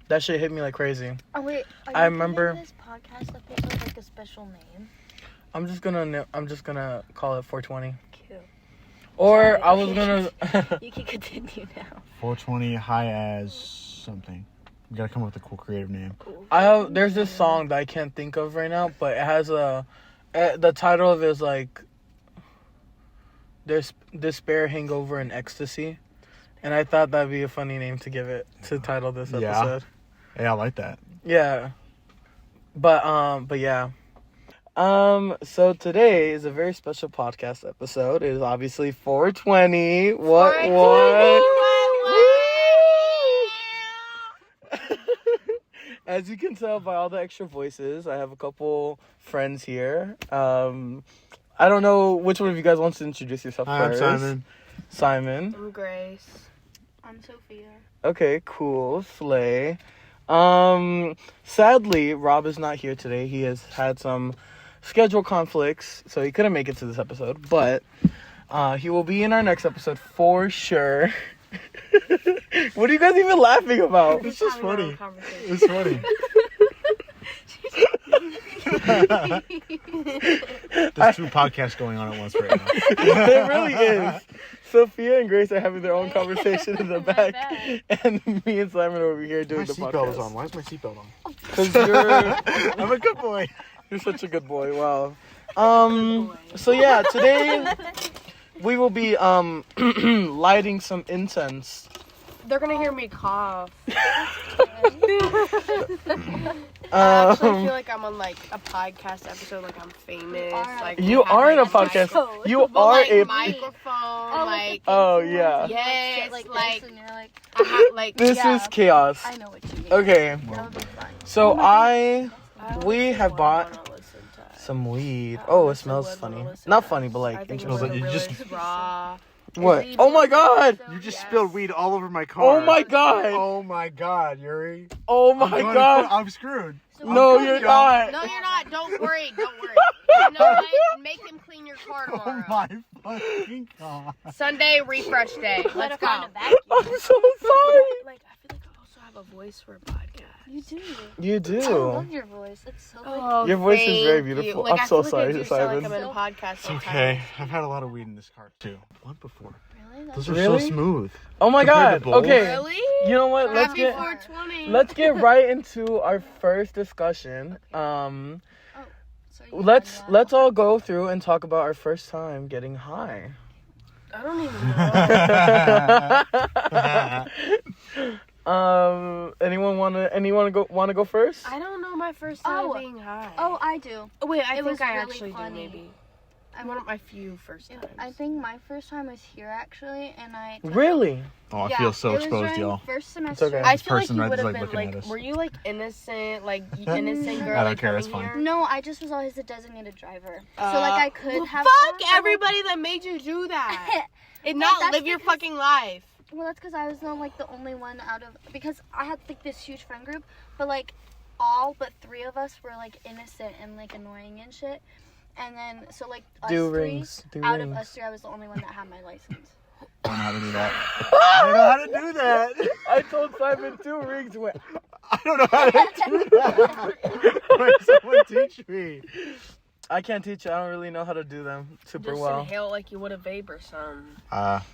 That shit hit me like crazy. Oh wait, I remember this podcast episode like a special name. I'm just gonna call it 420. Cute. Or Sorry. I was gonna. You can continue now. 420 high as something. You gotta come up with a cool creative name. There's this song that I can't think of right now, but it has the title of it is like there's Despair, Hangover, and Ecstasy, and I thought that'd be a funny name to give it to title this episode. Yeah, I like that. Yeah, but yeah. So today is a very special podcast episode. It is obviously 420. What? As you can tell by all the extra voices, I have a couple friends here. I don't know which one of you guys wants to introduce yourself first. I'm Simon. I'm Grace. I'm Sophia. Okay, cool. Slay. Sadly, Rob is not here today. He has had some schedule conflicts, so he couldn't make it to this episode. But he will be in our next episode for sure. What are you guys even laughing about? It's just funny. It's funny. There's two podcasts going on at once right now. It really is. Sophia and Grace are having their own conversation in the back, and me and Simon are over here doing the podcast. My seatbelt is on. Why is my seatbelt on? Because I'm a good boy. you're such a good boy. Wow. So yeah, today we will be lighting some incense. They're gonna hear me cough. I actually feel like I'm on like a podcast episode, like I'm famous. Like You are in a podcast. You but, are like, a microphone, like Oh yeah. yes, Like, like this, and you're like, I ha- like This yeah. is chaos. I know what you mean. Okay. That would be fun. So I we have bought wanna listen to- some weed. I Oh, it honestly smells would funny. wanna listen Not to funny, but I like think it interesting. was You just- really raw. What? Oh my god! You just Yes. spilled weed all over my car. Oh my god! Oh my god, Yuri. Oh my god! I'm screwed. No, you're not. No, you're not. Don't worry. Don't worry. You know what? Make him clean your car Oh tomorrow. my fucking god. Sunday refresh day. Let's go. I'm so sorry. Like I feel like I also have a voice for a podcast. You do. You I do. love your voice. It's so like, Your voice is very thank beautiful. you. Like, I'm I so feel sorry, like I do sound Simon. Like I'm in a podcast. It's okay. I've had a lot of weed in this car too. One before. really? That's Those are Really? so smooth. Oh my Compared god. to bowls. Okay. Really? You know what? Let's Happy get 420. let's get right into our first discussion. so you Let's all go through and talk about our first time getting high. I don't even know. Anyone wanna go first? I don't know my first time Oh. being high. Oh, I do. Oh, wait, I it was think I really actually funny. do maybe. I'm one of my few first times. I think my first time was here actually, and I. Really? Oh, I Yeah, feel so it was exposed, during y'all. First semester. okay. I feel like person you right would is, have like, been looking at like, us. were you like innocent innocent girl? I don't like, care, that's coming fine. here? No, I just was always the designated driver, so like I could well, have. fuck fun, but, everybody that made you do that. And Well, not that's live your because- fucking life. Well, that's because I was like the only one out of because I had like this huge friend group, but like all but 3 of us were like innocent and like annoying and shit. And then so like us Do three, rings. Do out rings. of us 3, I was the only one that had my license. I don't know how to do that. I don't know how to do that. I told Simon 2 rings went. I don't know how to do that. Wait, someone teach me. I can't teach you. I don't really know how to do them super Just well. inhale like you would a vape or something.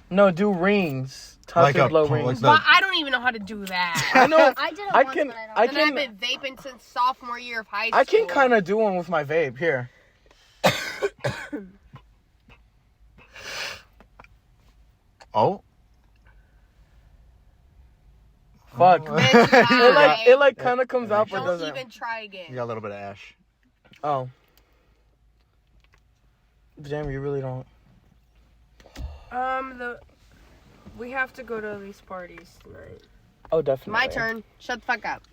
No, do rings. Touch Like and a blow pull- rings. like But I don't even know how to do that. I know. I did it I once, can- but I don't. I And I've can- been vaping since sophomore year of high school. I can kind of do one with my vape. Here. Oh. Fuck. It like kind of comes out, but Don't doesn't. even try again. You got a little bit of ash. Oh. Damn, you really don't. We have to go to these parties tonight. Oh, definitely. My turn. Shut the fuck up.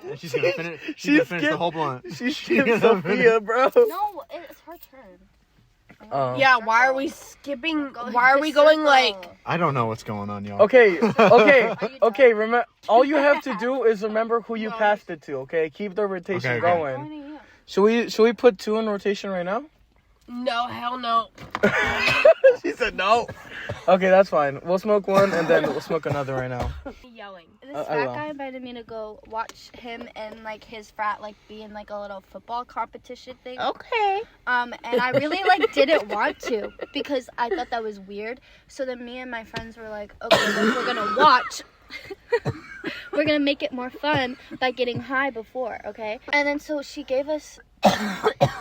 And she's gonna finish. She's gonna finish the whole blunt. She's skipping Sophia, bro. No, it's her turn. Yeah, why are we skipping? Go Why are the we going circle. like? I don't know what's going on, y'all. Okay, okay, you okay. Remember, all you have to do is remember who you No. passed it to. Okay, keep the rotation Okay, okay. going. Should we put 2 in rotation right now? No, hell no. She said no. Okay, that's fine. We'll smoke one and then we'll smoke another right now. Yelling. This I frat will. guy invited me to go watch him and like his frat like be in like a little football competition thing. Okay. And I really like didn't want to because I thought that was weird. So then me and my friends were like, okay, well, we're gonna watch. We're gonna make it more fun by getting high before, okay? And then so she gave us,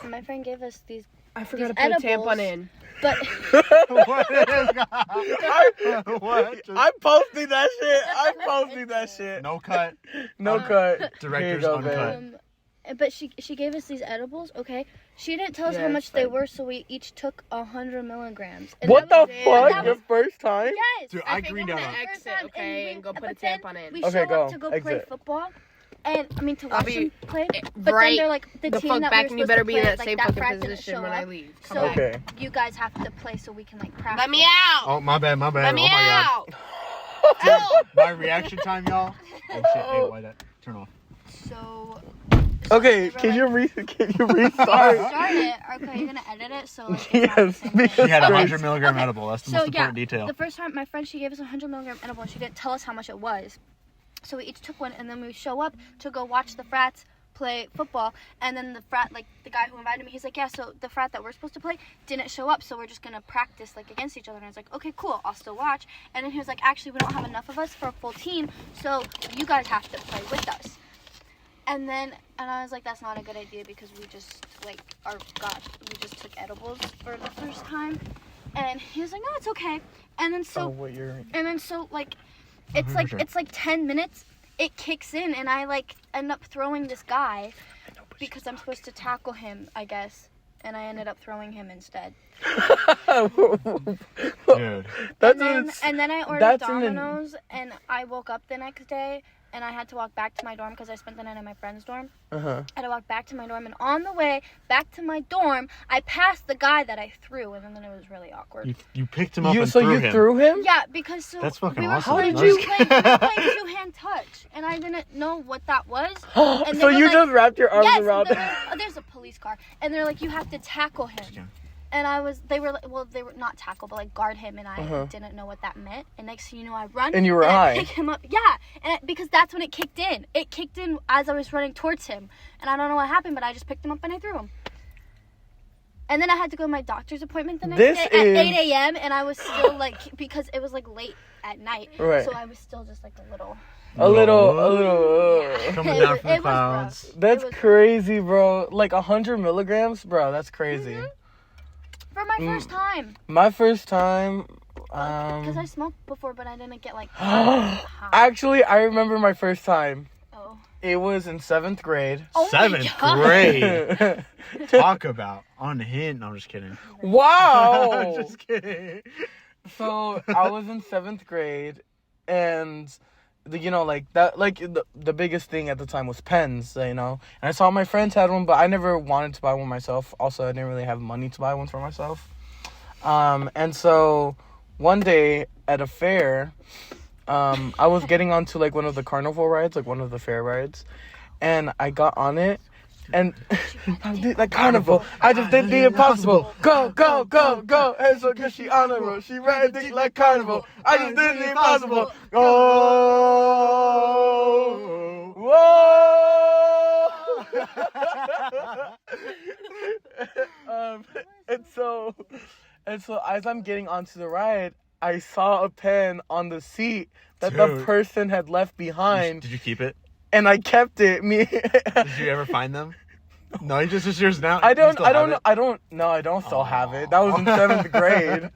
my friend gave us these. I forgot to These put a edibles. tampon in. But What is What? I'm posting that shit. I'm posting that shit. No cut. No cut. Director's Here you go, uncut. babe. but she gave us these edibles, okay? She didn't tell us how Yes, much they like- were, so we each took 100 milligrams. And What that the was- fuck? that Your was- first time? Yes. Dude, I think greened I'm out gonna on exit, First time, okay, and go put a but then tampon in. We Okay, show go. up to go play Exit. football, and I mean to watch I'll be them play. But right then they're like the the team fuck that back, we were and you supposed better to be play, in that like, same that fucking frat didn't position show when I up. leave. So Come back. Okay. you guys have to play so we can like practice. Let me out. Oh, my bad. Let Oh, me my out. God. My reaction time, y'all. Oh, shit. Hey, why that? Turn off. So. Okay, they were can you like- restart? Start it. Okay, you're gonna edit it so like. It's not the Yes, same because- thing. She had a Great. 100 milligram edible. That's the So most yeah, important detail. the first time my friend she gave us a 100 milligram edible and she didn't tell us how much it was. So we each took one and then we show up to go watch the frats play football, and then the frat, like the guy who invited me, he's like, yeah, so the frat that we're supposed to play didn't show up, so we're just gonna practice like against each other. And I was like, okay, cool, I'll still watch. And then he was like, actually, we don't have enough of us for a full team, so you guys have to play with us. And I was like, that's not a good idea because we just we just took edibles for the first time. And he was like, no, it's okay. And then so Oh, what you're... and then so like it's like 10 minutes, it kicks in, and I like end up throwing this guy because I'm supposed to tackle him, I guess, and I ended up throwing him instead. Dude. That's And then I ordered that's Domino's, and I woke up the next day and I had to walk back to my dorm because I spent the night in my friend's dorm. Uh-huh. I had to walk back to my dorm, and on the way back to my dorm, I passed the guy that I threw, and then it was really awkward. You picked him up and So threw you him. threw him? Yeah, because so That's fucking we were awesome. playing, How did we were playing two-hand touch, and I didn't know what that was. And they So were you like, just wrapped your arms yes, around and him? there's a police car, and they're like, you have to tackle him. Yeah. And they were not tackle, but like guard him, and I Uh-huh. didn't know what that meant. And next thing you know, I run, And you were I high. pick him up, yeah, because that's when it kicked in. It kicked in as I was running towards him, and I don't know what happened, but I just picked him up and I threw him. And then I had to go to my doctor's appointment the next This day at is- 8 a.m. and I was still like, because it was like late at night, Right. so I was still just like a little. A little. Coming It down was- from the it was clouds. rough. That's It was crazy, bro. Like 100 milligrams, bro. That's crazy. Mhm. For my first time. My first time. Because I smoked before, but I didn't get like. Actually, I remember my first time. Oh. It was in 7th grade. Oh my 7th God. grade. Talk about unhinged. No, I'm just kidding. Wow. Just kidding. So I was in 7th grade, and the biggest thing at the time was pens, and I saw my friends had one, but I never wanted to buy one myself. Also, I didn't really have money to buy one for myself. And so one day at a fair, I was getting onto like one of the carnival rides, like one of the fair rides, and I got on it. And I did like carnival. I just did the impossible. Go, go, go, go. And so cause she on the road. She ran dick like carnival. I just did the impossible. Oh, whoa. And so as I'm getting onto the ride, I saw a pen on the seat that the Dude. person had left behind, Did you keep it? and I kept it. Did you ever find them? No, it's just yours now. I You don't still have know. it? I don't still have it. That was in 7th grade.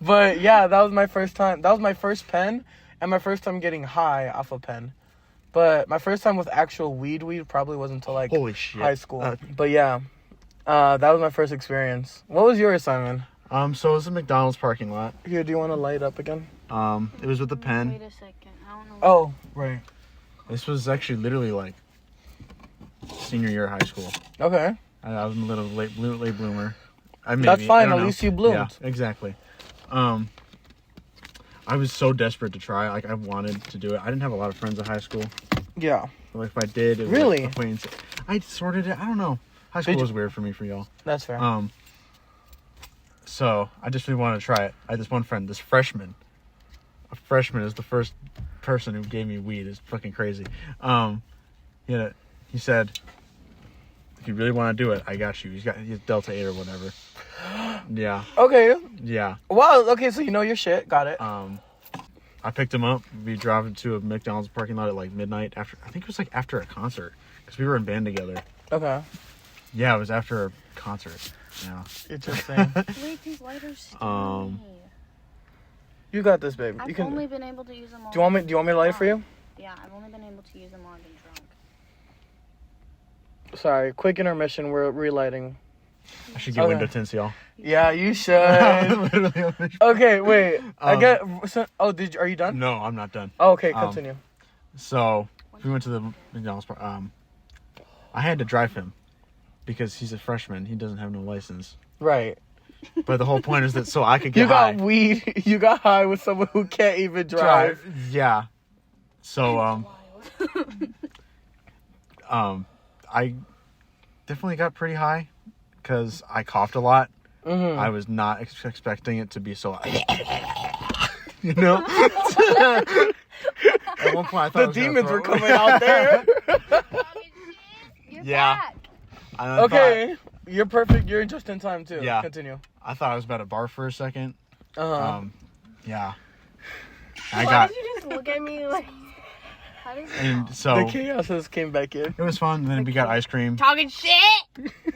But yeah, that was my first time. That was my first pen, and my first time getting high off a pen. But my first time with actual weed probably wasn't until like Holy shit. high school. But yeah, that was my first experience. What was yours, Simon? So it was a McDonald's parking lot. Here, do you want to light up again? It was with a pen. Wait a second. I don't know. Oh, right. This was actually literally like senior year of high school. Okay. I was a little late bloomer. That's fine, at least you bloomed. Yeah, exactly. I was so desperate to try. Like, I wanted to do it. I didn't have a lot of friends in high school. Yeah. But like, if I did, it Really? was acquaintance. I sorted it. I don't know. High school was weird for me, for y'all. That's fair. So I just really wanted to try it. I had this one friend, this freshman. A freshman is the first person who gave me weed. It's fucking crazy. He said, if you really want to do it, I got you. He's Delta 8 or whatever. Yeah. Okay. Yeah. Wow. Okay, so you know your shit. Got it. I picked him up. We drove to a McDonald's parking lot at like midnight after. I think it was like after a concert because we were in band together. Okay. Yeah, it was after a concert. Yeah. Interesting. Wait, these lighters still You got this, babe. I've You can. only been able to use them all. Do you want me to light it for you? Yeah, I've only been able to use them while I've been drunk. Sorry. Quick intermission. We're relighting. I should get window tints, y'all. Yeah, you should. Okay, wait. I get. So, are you done? No, I'm not done. Oh, okay, continue. So we went to the McDonald's. I had to drive him because he's a freshman. He doesn't have no license. Right. But the whole point is that so I could get You high. got weed. You got high with someone who can't even drive. Yeah. So I definitely got pretty high because I coughed a lot. Mm-hmm. I was not expecting it to be so. You know. At one point, I thought The I was demons were gonna coming out there. You're Yeah. back. Okay, you're perfect. You're just in time too. Yeah. Continue. I thought I was about to barf for a second. Yeah. Why did you just look at me like And so The chaoses came back in. it was fun. And then we got ice cream. talking shit?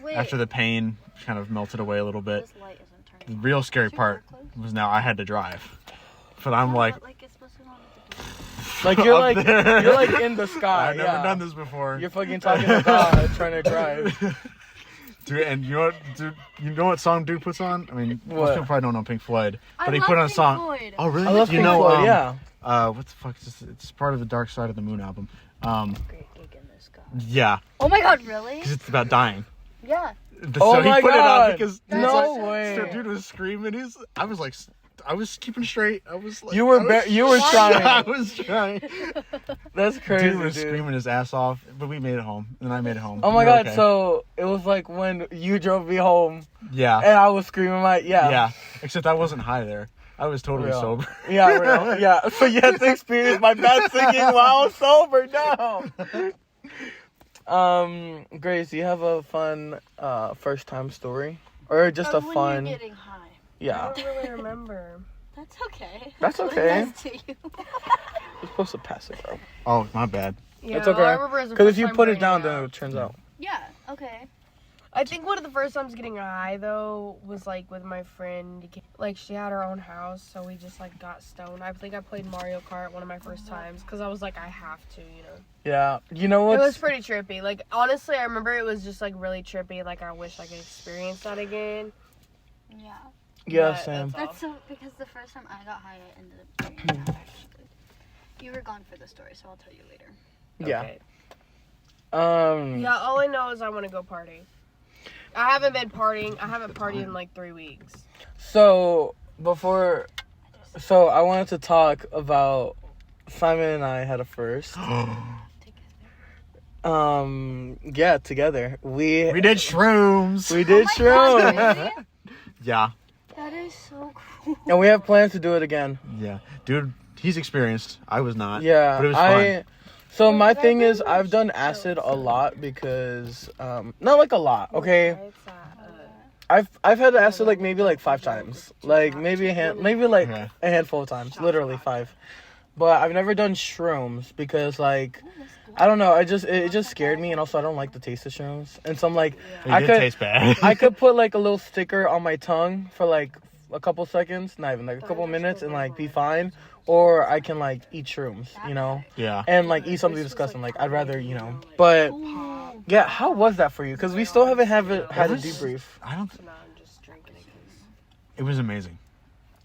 Wait, After the pain kind of melted away a little bit. this light isn't The turning. real scary Is your part door closed? was now I had to drive. But I'm like, But, it's supposed to go on with the door. Like you're Up like there. you're like in the sky. I've never yeah. done this before. You're fucking talking to God, trying to drive. Dude, and you know what song dude puts on? I mean, most What? people probably don't know Pink Floyd, but I he love put on a Pink song. Floyd. Oh, really? I love you Pink know, Floyd. Yeah. what the fuck is this? It's part of the Dark Side of the Moon album. Great gig in this guy. Yeah, Oh my god, really? because it's about dying. Yeah. Oh So he my put it God. on because dude's No like, way. So dude was screaming. I was keeping straight. I was like, You were you were trying. I was trying. That's crazy, Dude was screaming his ass off, but we made it home, and I made it home. Oh my We were god! okay. So it was like when you drove me home, yeah, and I was screaming my yeah. Except I wasn't high there. I was totally Real. sober. Yeah, real. Yeah. So you had to experience my bad singing while I was sober. No. Grace, do you have a fun first time story, or just a When fun? you're getting high. Yeah, I don't really remember. That's okay. That's What okay. does to you? you're supposed to pass it, bro. Oh, my bad. Yeah, It's all I okay. remember is the Because if first you time put it burning down, then out. it turns out. Yeah, okay. I think one of the first times getting high though was like with my friend. Like she had her own house, so we just like got stoned. I think I played Mario Kart one of my first times because I was like, I have to, you know. Yeah, you know It what's was pretty trippy. Like honestly, I remember it was just like really trippy. Like I wish I could experience that again. Yeah. yeah, But Sam. That's so, because the first time I got high, I ended up getting that actually. You were gone for the story, so I'll tell you later. Yeah. Okay. Yeah, all I know is I want to go party. I haven't been partying. I haven't partied in like 3 weeks. So so I wanted to talk about Simon and I had a first. Yeah, together we We did shrooms. we did Oh my shrooms, God, really? Yeah, That is so cool. and we have plans to do it again. yeah. Dude, he's experienced. I was not. Yeah, But it was fun. So my thing is, I've done acid a lot because, not like a lot, okay. I've had acid like maybe like 5 times, like maybe a handful of times, literally 5. But I've never done shrooms because like I don't know, it just scared me, and also I don't like the taste of shrooms, and so I'm like It did taste bad. I could put like a little sticker on my tongue for like a couple seconds, not even like a couple minutes, and like be fine, or I can like eat shrooms, you know, Yeah. and like eat something disgusting. Like I'd rather, you know, but yeah, how was that for you? Because we still haven't had a debrief. I don't. So now I'm just drinking it. It was amazing.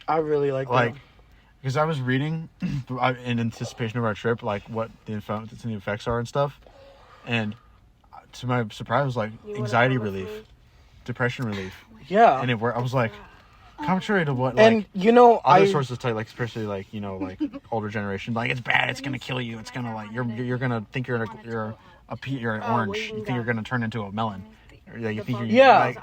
I really like Like, that. because I was reading in anticipation of our trip, like what the effects are and stuff, and to my surprise, it was like You wanna anxiety come with relief, me? depression relief, Yeah, and it worked. I was like, contrary to what and like you know, other sources tell you, like especially like you know like older generation, like it's bad, it's gonna kill you, it's gonna like you're gonna think you're an orange, you think you're gonna turn into a melon. Yeah, you think you're Yeah. like,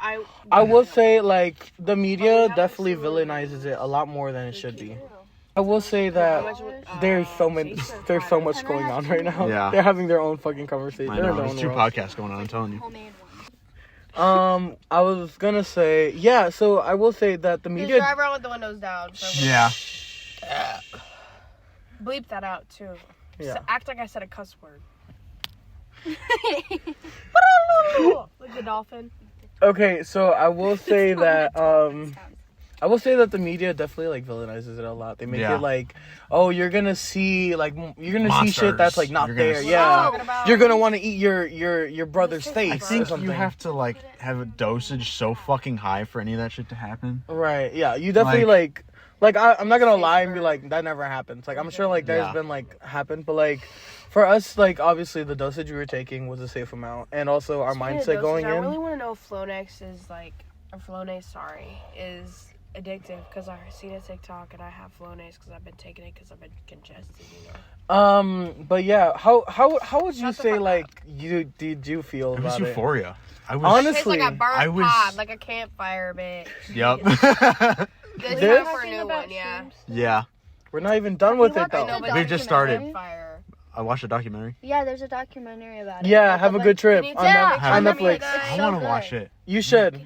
I will say, like, the media definitely villainizes it a lot more than it should be. I will say that there's so much going on right now. Yeah. They're having their own fucking conversation. I They're in know. their There's own 2 world. podcasts going on. I'm telling you. Homemade one. I was gonna say, yeah. So I will say that the Just media. drive around with the windows down. Yeah. Bleep that out too. Yeah. Act like I said a cuss word. Like the dolphin. Okay, so I will say that I will say that the media definitely like villainizes it a lot. They make Yeah. it like, oh, you're gonna see like you're gonna see shit Monsters. that's like not You're gonna there. see- Yeah, you're gonna want to eat your brother's face. I or think something. you have to like have a dosage so fucking high for any of that shit to happen. Right. Yeah. You definitely like I'm not gonna lie and be like that never happens. Like I'm sure like there's Yeah. been like happened, but like for us like obviously the dosage we were taking was a safe amount, and also our mindset going I in. really want to know if Flonase is like, or Flonase, is addictive because I've seen a TikTok and I have Flonase because I've been taking it because I've been congested, you know. But yeah, how would you Shut the say fuck like did you feel It was about it? euphoria. I was Honestly, It tastes like a burnt I was- pod, like a campfire bitch. Yep. This This? is for a new one, yeah. Yeah. We're not even done with it watched though. the No, but We've just started. Campfire. I watched a documentary. Yeah, there's a documentary about it. Yeah, Like, have a like- good trip Can you on, tell? on Have Netflix. I So want to good. watch it. You should.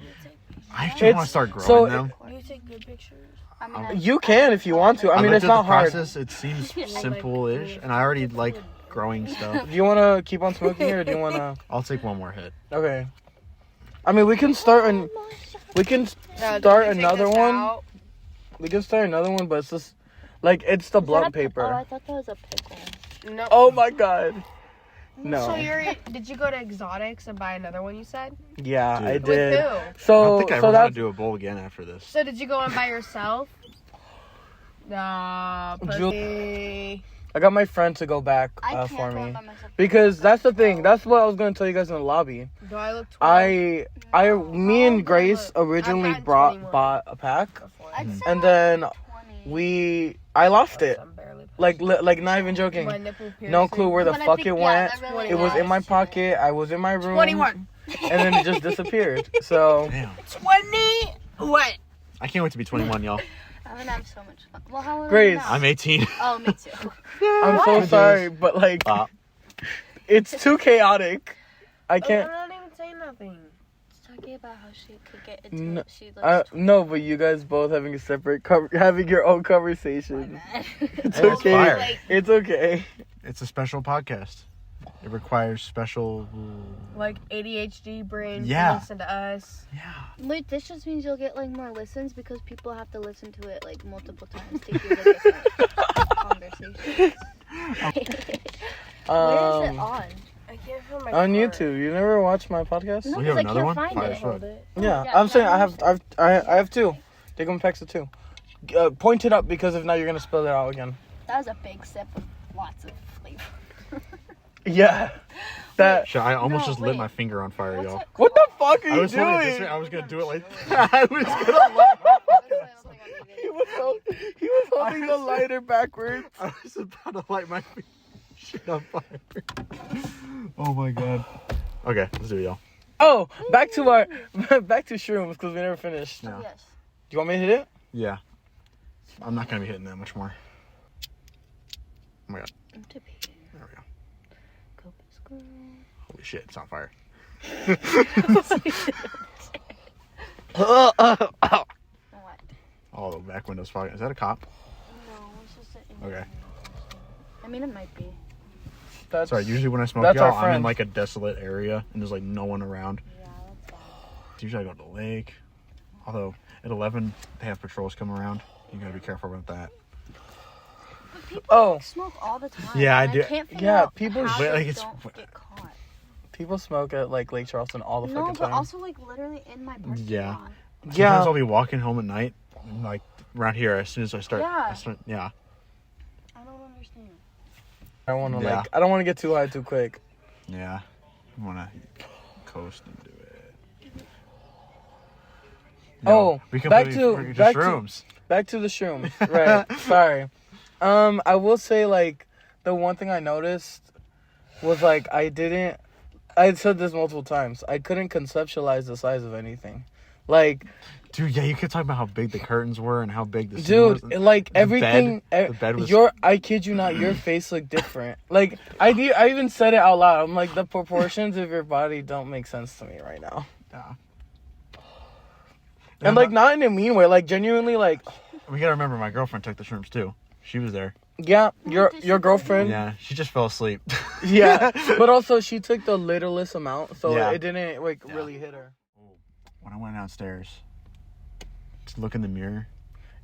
I actually want It's- to start growing so- them. You take good pictures. I mean, You can if you want to. I mean, looked it's at not the hard. process. It seems simple-ish, and I already like growing stuff. Do you want to keep on smoking or do you want to? I'll take one more hit. Okay. I mean, we can start start another one. We can start another one, but it's just like it's the Is that blunt a- Oh, paper. I thought that was a pickle. No. Oh my god. No. So Yuri, did you go to Exotics and buy another one? You said. Yeah, Dude. I With did. who? I don't So think I ever so want to that's do a bowl again after this. So did you go and by yourself? Nah, pussy. I got my friend to go back I can't for go me by myself. because that's the thing. That's what I was gonna tell you guys in the lobby. Do I look 20? Me and Oh, Grace look. originally I've gotten 21. bought a pack, I'd say and then 20. I lost it. I'm barely Like not even joking. My nipple No clue where the But I fuck think- it yeah, went. that really It was in my lost pocket. I was in my room. 21. And then it just disappeared. So Damn. 20. What? I can't wait to be 21, y'all. I'm gonna have so much fun. Well, how old are Grace. you now? I'm 18. Oh, me too. I'm so What? sorry, but like it's too chaotic. I I'm can't. not even saying nothing. Talking about how she could get into No, it. She looks no, but you guys both having a separate, having your own conversation. It's Hey, it's okay. fire. Like, It's okay. It's a special podcast. It requires special. like ADHD brain. Yeah. To listen to us. Yeah. Wait, this just means you'll get like more listens because people have to listen to it like multiple times to hear the different conversations. Where is it on? I can't find my On card. YouTube. You never watched my podcast? No, We have because I another can't one? find Fire it. as fuck. Hold it. Yeah, Yeah, I'm saying that I have two. Take them packs of two. Point it up because if not, you're gonna spill it out again. That was a big sip with lots of flavor. Yeah. That. Shit, I almost No, just lit wait. my finger on fire, What's y'all. it What the fuck are I you was holding it this way. doing? I was gonna do it like that. I was gonna light He was holding the lighter backwards. I was about to light my shit on fire. Oh my god. Okay, let's do it, y'all. Oh, back to shrooms because we never finished. Yeah. Yes. Do you want me to hit it? Yeah. I'm not gonna be hitting that much more. Oh my god. I'm to pee. There we go. Go, Bisco. Holy shit, it's on fire. What? Oh, the back window's fogging. Is that a cop? No, it's just an Okay. I mean, it might be. That's Sorry, usually when I smoke, That's y'all, our I'm in friend. like a desolate area and there's like no one around. Yeah, that's bad. Usually I go to the lake. Although at 11 they have patrols come around. You gotta be careful about that. But people Oh. smoke all the time. Yeah, I and do. Can't figure Yeah, out people- how But, they like, it's- don't get caught. People smoke at like Lake Charleston all the No, fucking but time. also like literally in my parking Yeah. lot. Sometimes Yeah. I'll be walking home at night, and, like around here. As soon as I start, Yeah. yeah. I don't understand. I don't want to Yeah. I don't want to get too high too quick. Yeah, I wanna coast and do it. Oh, we back completely to- forget back the to- shrooms. Back to the shrooms. Right. Sorry. I will say like the one thing I noticed was like I didn't I said this multiple times. I couldn't conceptualize the size of anything. Like, Dude, yeah, you could talk about how big the curtains were and how big the scene was. dude, like everything. The bed was. I kid you not, your face looked different. Like I even said it out loud. I'm like, the proportions of your body don't make sense to me right now. Yeah. And like not in a mean way, like genuinely, like. We gotta remember, my girlfriend took the shrooms too. She was there. Yeah, your girlfriend. Yeah, she just fell asleep. Yeah, but also she took the littlest amount, so Yeah. it didn't really hit her. When I went downstairs to look in the mirror,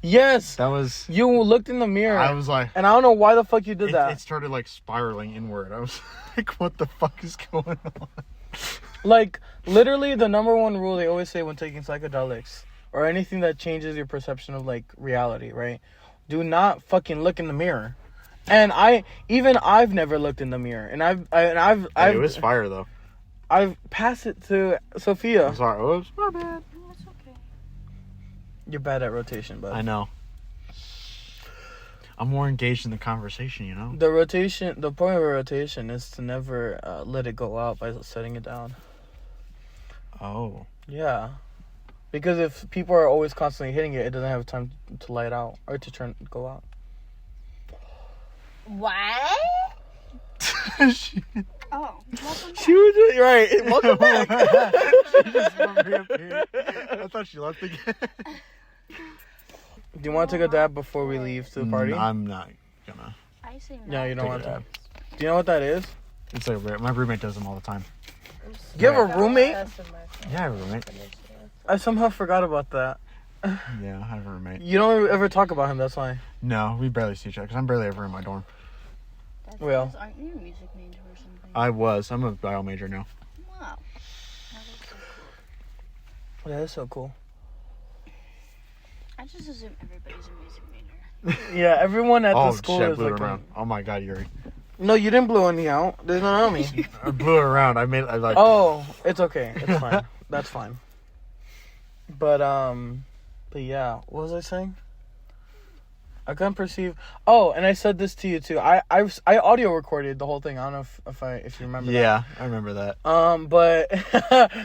Yes, that was. you looked in the mirror. I was like, and I don't know why the fuck you did that. It started like spiraling inward. I was like, what the fuck is going on? Like literally, the number one rule they always say when taking psychedelics or anything that changes your perception of like reality, right? Do not fucking look in the mirror. And I've never looked in the mirror, and I've It was fire though. I've passed it to Sophia. I'm sorry. Oops, my bad. That's okay. You're bad at rotation, but I know. I'm more engaged in the conversation, you know. the point of a rotation is to never let it go out by setting it down. Oh. Yeah, because if people are always constantly hitting it, it doesn't have time to light out or to go out. What? She Oh, welcome back. She was doing right. Welcome back. just reappeared. I thought she left again. Do you want to take a dab before we leave to the party? I'm not gonna. I say no. No, you don't Take want a to. dab. Do you know what that is? It's like my roommate does them all the time. You have a roommate? Yeah, I have a roommate. I somehow forgot about that. Yeah, I have a roommate. You don't ever talk about him, that's why. No, we barely see each other because I'm barely ever in my dorm. That's Well. because aren't you a music major or something? I'm a bio major now. Wow. That is so cool. I just assume everybody's a music major. Yeah, everyone at the Oh school shit, I is blew like. it around. Oh my god, Yuri. No, you didn't blow any out. There's none on me. I blew it around. I like. Oh, it's okay. It's fine. That's fine. But yeah, what was I saying? I couldn't perceive. Oh, and I said this to you too. I audio recorded the whole thing. I don't know if you remember. Yeah, I remember that. But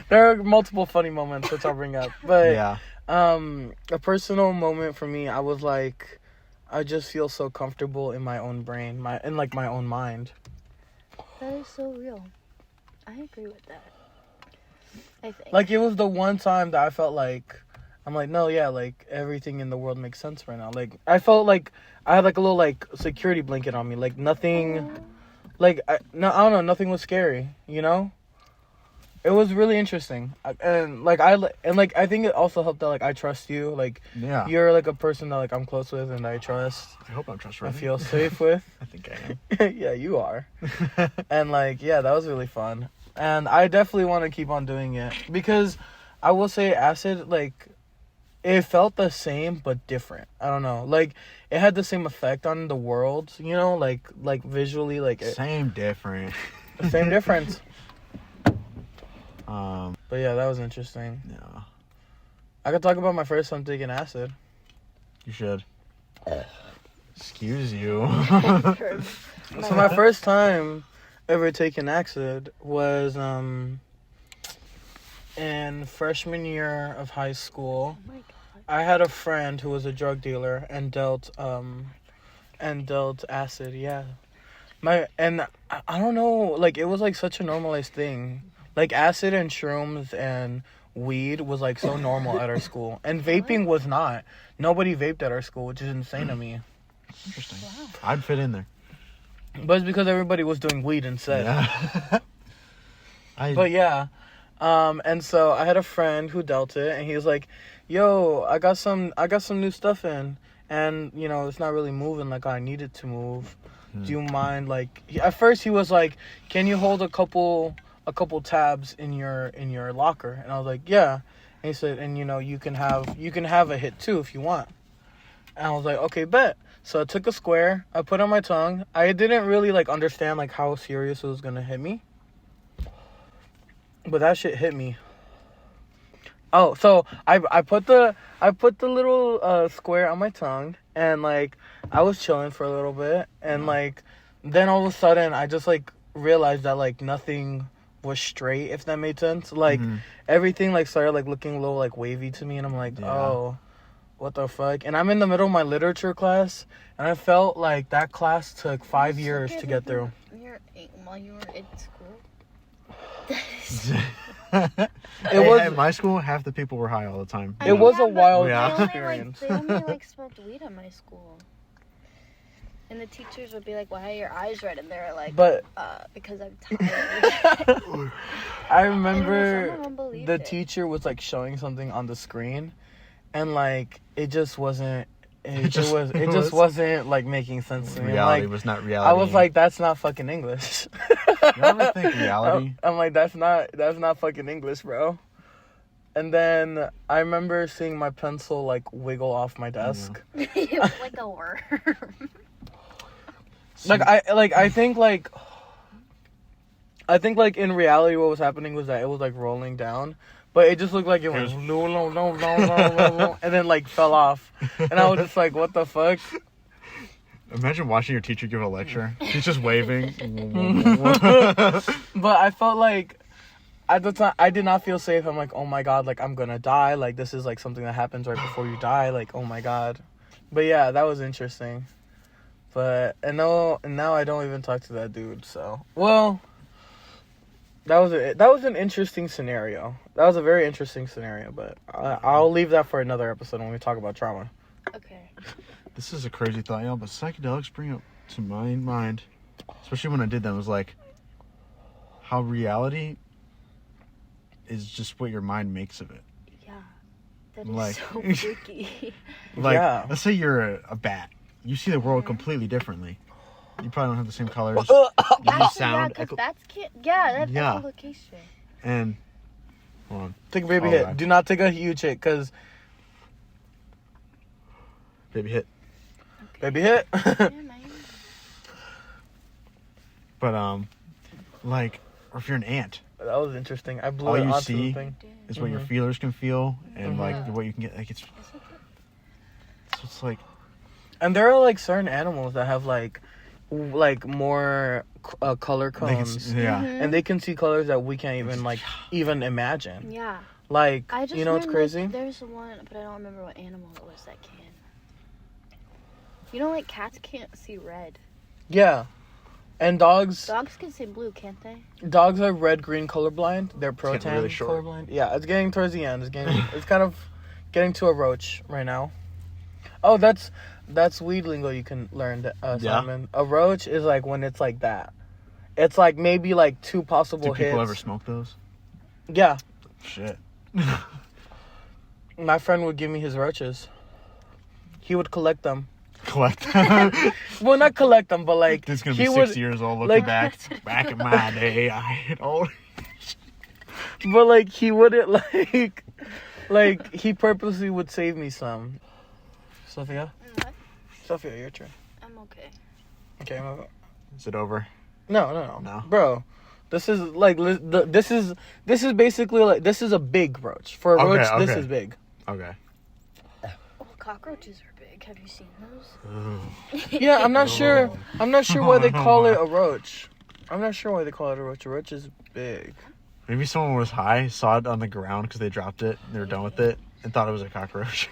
there are multiple funny moments which I'll bring up. But Yeah. a personal moment for me, I was like, I just feel so comfortable in my own brain, my own mind. That is so real. I agree with that. I think. Like it was the one time that I felt like I'm like, no, yeah, like everything in the world makes sense right now. Like I felt like I had like a little like security blanket on me. Like nothing, like I don't know, nothing was scary. You know, it was really interesting. I think it also helped that like I trust you. Like Yeah. you're like a person that like I'm close with and I trust. I hope I'm I trustworthy. feel safe with. I think I am. Yeah, you are. And like, yeah, that was really fun. And I definitely want to keep on doing it because I will say acid, like, it felt the same but different. I don't know. Like, it had the same effect on the world, you know, like visually, like Same different. same difference. But But yeah, that was interesting. yeah, I could talk about my first time taking acid. you should. Excuse you. So my first time ever taking acid was in freshman year of high school. Oh my god. I had a friend who was a drug dealer and dealt acid. Yeah, I don't know, like it was like such a normalized thing. Like acid and shrooms and weed was like so normal at our school, and vaping was not. Nobody vaped at our school, which is insane to me. Interesting. Wow. I'd fit in there. But it's because everybody was doing weed instead. Yeah. But yeah, and so I had a friend who dealt it, and he was like, "Yo, I got some new stuff in, and you know it's not really moving like I need it to move. Do you mind?" Like at first he was like, "Can you hold a couple tabs in your locker?" And I was like, "Yeah." And he said, "And you know you can have a hit too if you want." And I was like, "Okay, bet." So I took a square, I put it on my tongue. I didn't really like understand like how serious it was gonna hit me. But that shit hit me. Oh, so I put the little square on my tongue, and like I was chilling for a little bit, and like then all of a sudden I just like realized that like nothing was straight, if that made sense. Like, everything, like, started, like, looking a little, like, wavy to me. And I'm like, oh, what the fuck? And I'm in the middle of my literature class. And I felt like that class took 5 years to get through. While you were in school? It was at my school. Half the people were high all the time. It was a wild Yeah. experience. They only like smoked weed at my school, and the teachers would be like, "Why are your eyes red?" And they're like, But because I'm tired." I remember Someone believed the it. teacher was like showing something on the screen, and like it just wasn't. It just wasn't like making sense to me. Reality Like, was not reality. I was like, that's not fucking English. You ever think reality? I'm like, that's not fucking English, bro. And then I remember seeing my pencil like wiggle off my desk. It was like a worm. I think in reality what was happening was that it was like rolling down, but it just looked like it went no, and then like fell off, and I was just like, what the fuck? Imagine watching your teacher give a lecture. He's just waving. But I felt like at the time I did not feel safe. I'm like, oh my god, like I'm gonna die. Like this is like something that happens right before you die. Like, oh my god. But yeah, that was interesting. But and now I don't even talk to that dude. So well, that was an interesting scenario. That was a very interesting scenario. But I'll leave that for another episode when we talk about trauma. Okay. This is a crazy thought, y'all, but psychedelics bring up to my mind, especially when I did them, was like how reality is just what your mind makes of it. Yeah. That is Like- so freaky. Like, Yeah. let's say you're a bat. You see the world completely differently. You probably don't have the same colors. Uh, You Actually, sound. yeah, 'cause bats can't. Yeah, that's Yeah. echolocation. And, hold on. Take a baby Oh, hit. God. Do not take a huge hit, cause Baby hit. baby hit. Yeah, man. But, like, or if you're an ant, That was interesting. I blew All it you onto see- the thing. is what your Mhm. feelers can feel and, like, Mhm. what you can get. Like, so it's like, And there are like certain animals that have like more color they can cones, yeah. Mhm. and they can see colors that we can't even imagine. Yeah. Like, I just you know what's learned, crazy? Like, there's one, but I don't remember what animal it was that can. You know, like cats can't see red. Yeah, and dogs Dogs can see blue, can't they? are red-green colorblind. They're getting protan really short. colorblind. Yeah, it's getting towards the end. It's kind of getting to a roach right now. Oh, that's weed lingo you can learn, Simon. A roach is like when it's like that. It's like maybe like two possible Do people hits. ever smoke those? Yeah, Shit. my friend would give me his roaches. He would collect them. Collect. Well, not collect them, but like This is gonna he be would, 60 years old looking like- back in my day. I had all. but like he wouldn't like he purposely would save me some. Sophia, What? Sophia, your turn. I'm okay. Okay, Is it over? no, No. bro. This is like this is basically like this is a big roach. For a roach, this okay. is big. Okay. Oh, cockroaches are big. Have you seen those? Yeah, I'm not sure. I'm not sure why they call it a roach. I'm not sure why they call it a roach. A roach is big. Maybe someone was high, saw it on the ground because they dropped it, they were done with it, and thought it was a cockroach.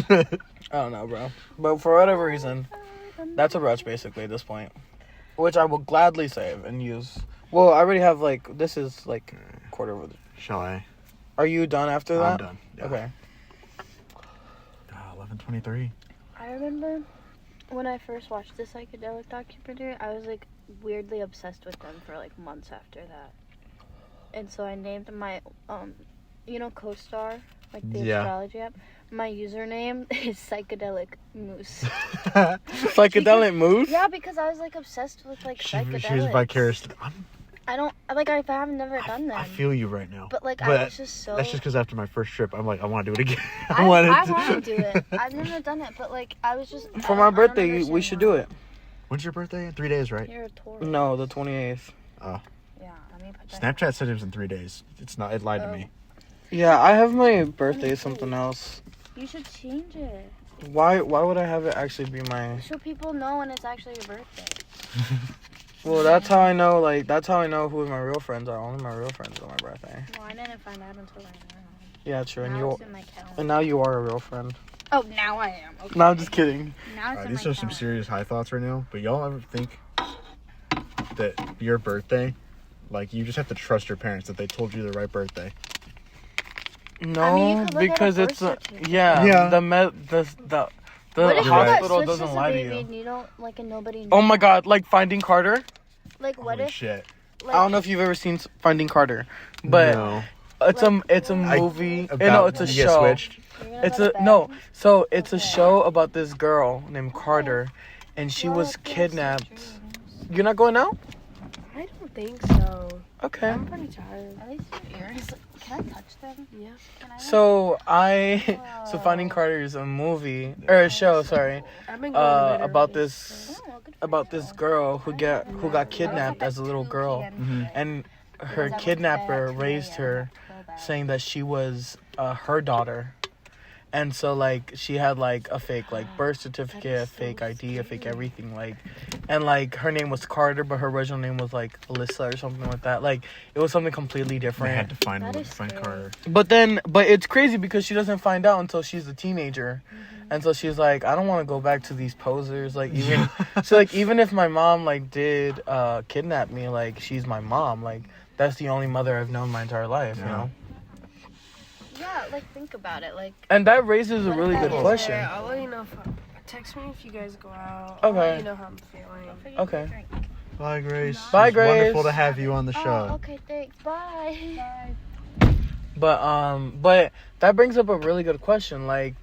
I don't know, bro. But for whatever reason, that's a roach basically at this point. Which I will gladly save and use. Well, I already have like, this is like quarter of it. Shall I? Are you done after that? I'm done. Yeah. Okay. 11:23. I remember when I first watched the psychedelic documentary, I was like weirdly obsessed with them for like months after that. And so I named my, you know, CoStar, like the Yeah. astrology app. My username is Psychedelic Moose. Psychedelic moose? Yeah, because I was like obsessed with like She psychedelics. was vicarious. I don't like. I've never done them. I feel you right now. But like, I was just so. That's just because after my first trip, I'm like, I want to do it again. I wanted want to do it. I've never done it, but like, I was just. For my birthday, we should do it. When's your birthday? 3 days, right? You're a Taurus. No, the 28th. Yeah, let me put that. Snapchat said it was in 3 days. It's not. It lied to me. Yeah, I have my birthday something else. You should change it. Why would I have it actually be my... So people know when it's actually your birthday. Well, that's how I know. Like, that's how I know who my real friends are. Only my real friends on my birthday. Well, I didn't find out until right now. Yeah, true. Now it's in my calendar. And now you are a real friend. Oh, now I am. Okay. No, I'm just kidding. Now it's in These my are some calendar. serious high thoughts right now. But y'all ever think that your birthday, like, you just have to trust your parents that they told you the right birthday? No, I mean, you could look at because a it's birth certificate. Yeah. the What if you got hospital switched doesn't as a lie to baby you. and you don't like and nobody knew? Oh my God! Like Finding Carter. Like what Holy if? shit. Like, I don't know if you've ever seen Finding Carter, but No. it's a I- movie. About, No, it's a you get show. switched? you're gonna It's go a to bed? no. So it's a show about this girl named Carter, and she was kidnapped. You're not going out? I don't think so. Okay. I'm pretty tired. At least your ears. Can I touch them? Yeah. Can I? So so Finding Carter is a movie or a show. Sorry, I've been going to bed about early, this Oh, good for about you. this girl who got kidnapped as a little girl, and her kidnapper raised her, saying that she was her daughter. And so, like, she had, like, a fake, like, birth certificate, a fake ID, a fake everything, like, and, like, her name was Carter, but her original name was, like, Alyssa or something like that. Like, it was something completely I different. had to find That is find scary. Carter. But it's crazy because she doesn't find out until she's a teenager. And so she's like, I don't want to go back to these posers. Like, even, so, like, even if my mom, like, did kidnap me, like, she's my mom. Like, that's the only mother I've known my entire life, you Yeah. know? Yeah, like think about it. Like And that raises a What really if good that is question. Yeah, I'll let you know text me if you guys go out. Okay. I'll let you know how I'm feeling. Okay. Bye, Grace. Bye, It's wonderful Grace. to have you on the show. Oh, okay, thanks. Bye. But that brings up a really good question. Like,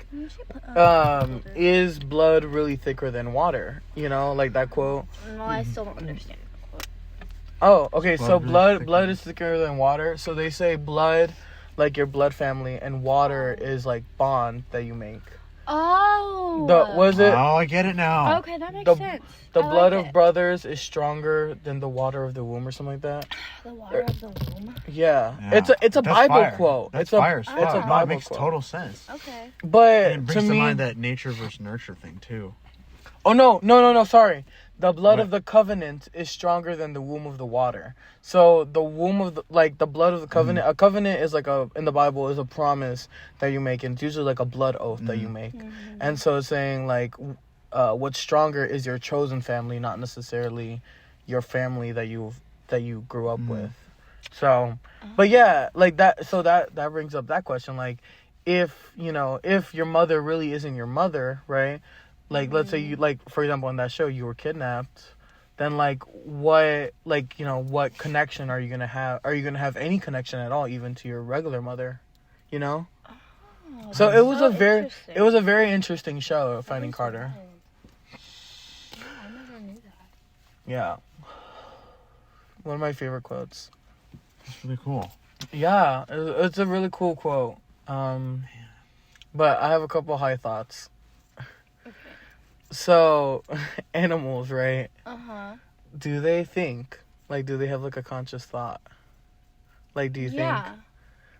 is blood really thicker than water? You know, like that quote. No, I still don't understand. Oh, okay. Blood So really thicker. blood is thicker than water. So they say blood, like your blood family, and water is like bond that you make. Oh. Was it Oh, I get it now. Okay, that makes the- sense. the I like blood of it. brothers is stronger than the water of the womb or something like that? The water of the womb. Yeah. Yeah. It's a That's Bible fire. quote. That's it's a fire as it's fuck. a No, it Bible makes quote. total sense. Okay. But And it brings to to me, mind that nature versus nurture thing too. oh no, sorry. The blood What? of the covenant is stronger than the womb of the water. So the womb of the blood of the covenant, a covenant is like in the Bible is a promise that you make, and it's usually like a blood oath that you make. And so it's saying like, what's stronger is your chosen family, not necessarily your family that you grew up with. So, but yeah, like that. So that brings up that question, like, if your mother really isn't your mother, right? Like, let's say you, like, for example, in that show, you were kidnapped, then, like, what connection are you going to have? Are you going to have any connection at all, even to your regular mother, you know? Oh, So that's it was so it was a very interesting show, Finding Carter. Yeah, I never knew that. Yeah. One of my favorite quotes. That's really cool. Yeah, it's a really cool quote. But I have a couple high thoughts. So, animals, right? Uh-huh. Do they think? Like, do they have, like, a conscious thought? Like, do you Yeah.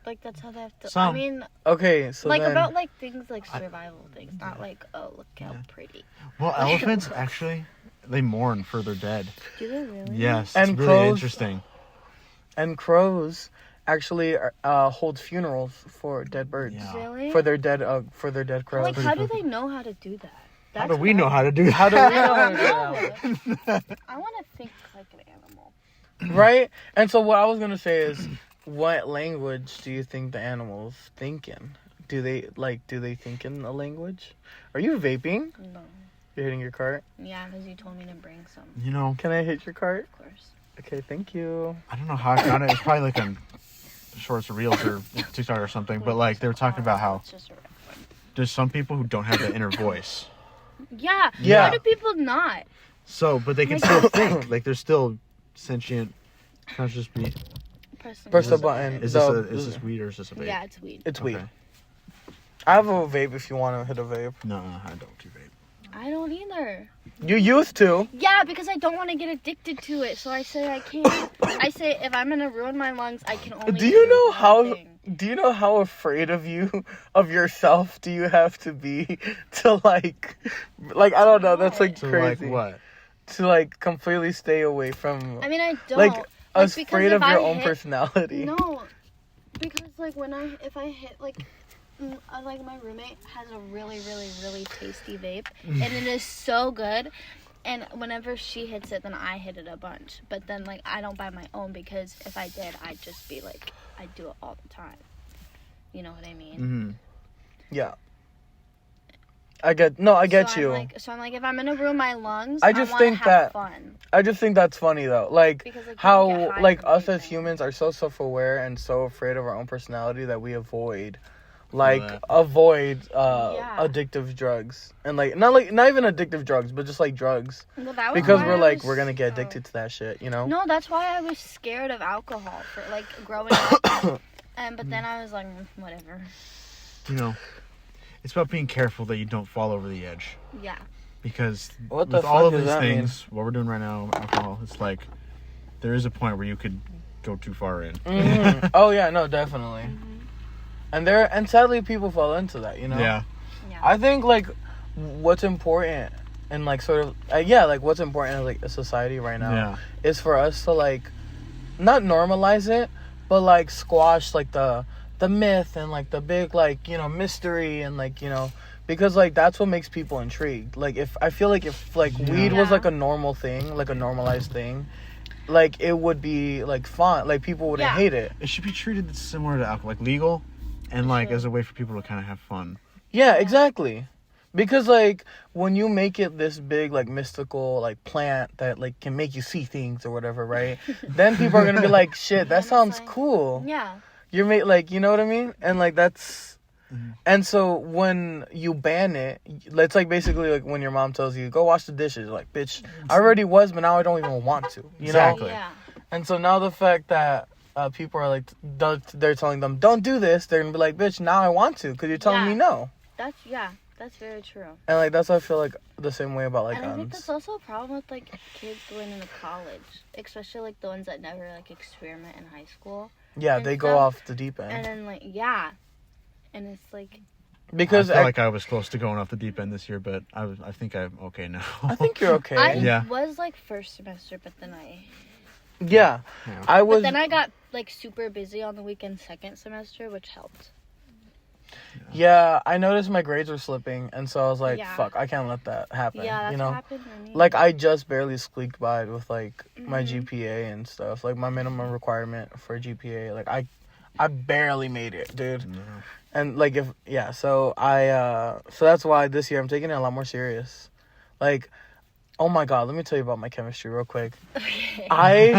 Like that's how they have to. I Some. mean, think? Okay, so like then... about like things like survival things, not like oh look how pretty. Well, elephants actually, they mourn for their dead. Do they really? Yes, And it's really crows- interesting. And crows actually hold funerals for dead birds. Yeah. Really? For their dead crows. Like how do they know how to do that? How do we know how to do that? How do we know how to do that? I want to think like an animal. Right? And so what I was going to say is, what language do you think the animals think in? Do they think in a language? Are you vaping? No. You're hitting your cart? Yeah, because you told me to bring some. You know, Can I hit your cart? Of course. Okay, thank you. I don't know how I found it. It's probably like on Shorts or Reels or TikTok or something. But like they were talking about how It's just a rough one. there's some people who don't have that inner voice. Yeah. Yeah. How do people not? So, but they can still think. Like they're still sentient. Conscious being. Press the button. Is this weed or is this a vape? Yeah, it's weed. It's weed. Okay. I have a vape if you want to hit a vape. No, I don't do vape. I don't either. You used to. Yeah, because I don't want to get addicted to it, so I say I can't. I say if I'm gonna ruin my lungs, I can only. Do you know one how? thing. Do you know how afraid of yourself do you have to be to like I don't know. That's like So crazy. like what? to like completely stay away from I mean, I don't. like because afraid if of your I own hit- personality. No, because like if I hit like my roommate has a really really really tasty vape and it is so good, and whenever she hits it then I hit it a bunch, but then like I don't buy my own because if I did I'd just be like I'd do it all the time, you know what I mean? Mm-hmm. Yeah. I get you. So I'm like if I'm gonna ruin my lungs, I just wanna think have that- fun. I just think that's funny though. Like Because, like, you don't get how high like from us as anything. humans are so self-aware and so afraid of our own personality that we avoid like that. addictive drugs. And like not even addictive drugs, but just like drugs. Well, that was Because why we're I like was- we're going to get addicted to that shit, you know? No, that's why I was scared of alcohol for like growing up. But then I was like, whatever. You know, it's about being careful that you don't fall over the edge. Yeah. Because What the with all fuck of does these that mean? things, what we're doing right now, alcohol, it's like there is a point where you could go too far in. Mhm. Oh yeah, no, definitely. And sadly people fall into that, you know? Yeah. Yeah. I think like what's important and like sort of like what's important in like a society right now Yeah. is for us to like not normalize it, but like squash like the myth and like the big like, you know, mystery and like, you know, because like that's what makes people intrigued. Like if I feel like if like weed was Yeah. like a normal thing, like a normalized thing, like it would be like fun, like people wouldn't Yeah. hate it. It should be treated similar to alcohol, like legal, and like as a way for people to kind of have fun. Yeah, exactly. Because like when you make it this big like mystical like plant that like can make you see things or whatever, right? Then people are gonna be like, shit, that sounds Honestly. cool. Yeah. You're made like, you know what I mean? And like that's Mhm. and so when you ban it, it's like basically like when your mom tells you go wash the dishes, you're like, bitch, I already was, but now I don't even want to. You Exactly. know? Yeah. And so now the fact that people are like they're telling them don't do this, they're gonna be like, bitch, now I want to because you're telling Yeah. me no. That's very true. And like that's why I feel like the same way about like And I think guns. that's also a problem with like kids going into college, especially like the ones that never like experiment in high school. Yeah, and they go stuff. off the deep And end then like and it's like because I feel like I was close to going off the deep end this year, but I think I'm okay now. I think you're okay. I Yeah. was like first semester, but then Yeah, Yeah. I was. But then I got like super busy on the weekend second semester, which helped. Yeah, I noticed my grades were slipping, and so I was like, Yeah. "Fuck, I can't let that happen." Yeah, that's you know, what happened to me. like I just barely squeaked by with like my Mhm. GPA and stuff, like my minimum requirement for GPA. Like I barely made it, dude. No. And like so so that's why this year I'm taking it a lot more serious. Like, oh my god, let me tell you about my chemistry real quick. Okay.